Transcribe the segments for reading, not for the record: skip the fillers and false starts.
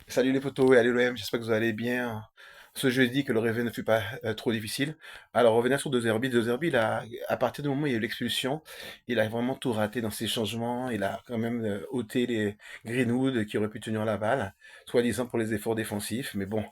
Salut les potos et allez l'OM, j'espère que vous allez bien. Ce jeudi, que le réveil ne fut pas trop difficile. Alors, revenons sur De Zerbi, à partir du moment où il y a eu l'expulsion, il a vraiment tout raté dans ses changements. Il a quand même ôté les Greenwood qui auraient pu tenir la balle, soi-disant pour les efforts défensifs. Mais bon,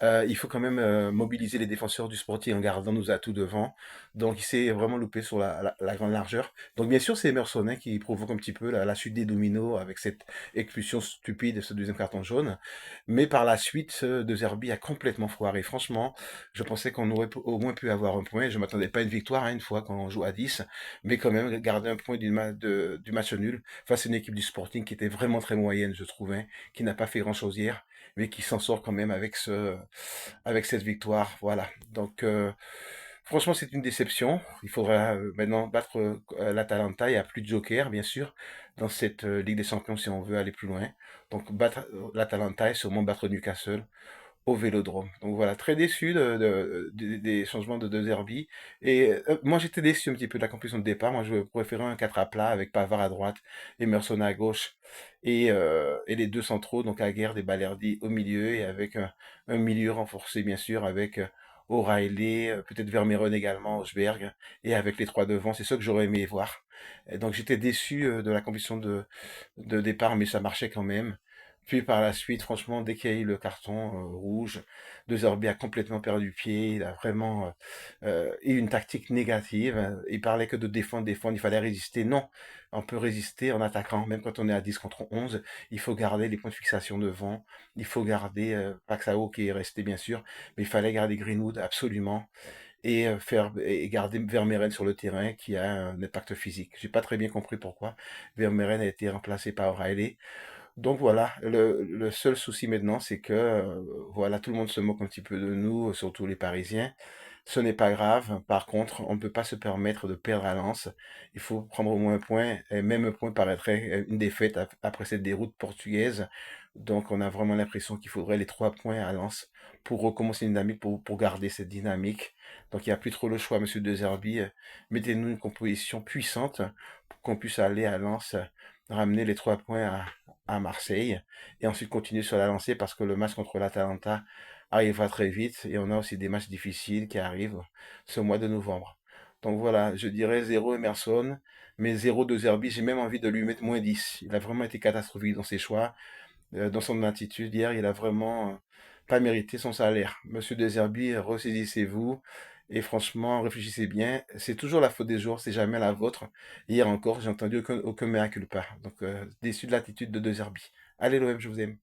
il faut quand même mobiliser les défenseurs du Sporting en gardant nos atouts devant. Donc, il s'est vraiment loupé sur la grande largeur. Donc, bien sûr, c'est Emerson hein, qui provoque un petit peu la chute des dominos avec cette expulsion stupide, ce deuxième carton jaune. Mais par la suite, De Zerbi a complètement foiré. Franchement, je pensais qu'on aurait au moins pu avoir un point. Je m'attendais pas à une victoire hein, une fois quand on joue à 10, mais quand même garder un point du match nul face à une équipe du Sporting qui était vraiment très moyenne, je trouvais, qui n'a pas fait grand-chose hier, mais qui s'en sort quand même avec cette victoire. Voilà. Donc, franchement, c'est une déception. Il faudra maintenant battre l'Atalanta. Il n'y a plus de joker, bien sûr, dans cette Ligue des Champions si on veut aller plus loin. Donc, battre l'Atalanta et sûrement battre Newcastle au Vélodrome. Donc voilà, très déçu des changements de Zerbi. Et moi, j'étais déçu un petit peu de la conclusion de départ. Moi, je préférais un 4 à plat avec Pavard à droite, Emerson à gauche et les deux centraux, donc Aguerd et Balerdi au milieu et avec un milieu renforcé, bien sûr, avec O'Reilly, peut-être Vermeeren également, Osberg, et avec les trois devant. C'est ça que j'aurais aimé voir. Et donc j'étais déçu de la conclusion de départ, mais ça marchait quand même. Puis par la suite, franchement, dès qu'il y a eu le carton rouge, De Zerbi a complètement perdu pied. Il a vraiment eu une tactique négative. Il parlait que de défendre, défendre. Il fallait résister. Non, on peut résister en attaquant. Même quand on est à 10 contre 11, il faut garder les points de fixation devant. Il faut garder Paxao qui est resté bien sûr, mais il fallait garder Greenwood absolument et garder Vermeeren sur le terrain qui a un impact physique. J'ai pas très bien compris pourquoi Vermeeren a été remplacé par O'Reilly. Donc voilà, le seul souci maintenant, c'est que voilà, tout le monde se moque un petit peu de nous, surtout les Parisiens. Ce n'est pas grave. Par contre, on ne peut pas se permettre de perdre à Lens. Il faut prendre au moins un point. Et même un point paraîtrait une défaite après cette déroute portugaise. Donc on a vraiment l'impression qu'il faudrait les 3 points à Lens pour recommencer une dynamique, pour garder cette dynamique. Donc il n'y a plus trop le choix, Monsieur De Zerbi. Mettez-nous une composition puissante pour qu'on puisse aller à Lens, ramener les 3 points à Marseille et ensuite continuer sur la lancée parce que le match contre l'Atalanta arrivera très vite et on a aussi des matchs difficiles qui arrivent ce mois de novembre. Donc voilà, je dirais 0 Emerson, mais 0 De Zerbi, j'ai même envie de lui mettre -10. Il a vraiment été catastrophique dans ses choix, dans son attitude. Hier, il a vraiment pas mérité son salaire. Monsieur De Zerbi, ressaisissez-vous et franchement, réfléchissez bien. C'est toujours la faute des joueurs, c'est jamais la vôtre. Hier encore, j'ai entendu aucun mea culpa. Donc, déçu de l'attitude de Zerbi. Allez l'OM, je vous aime.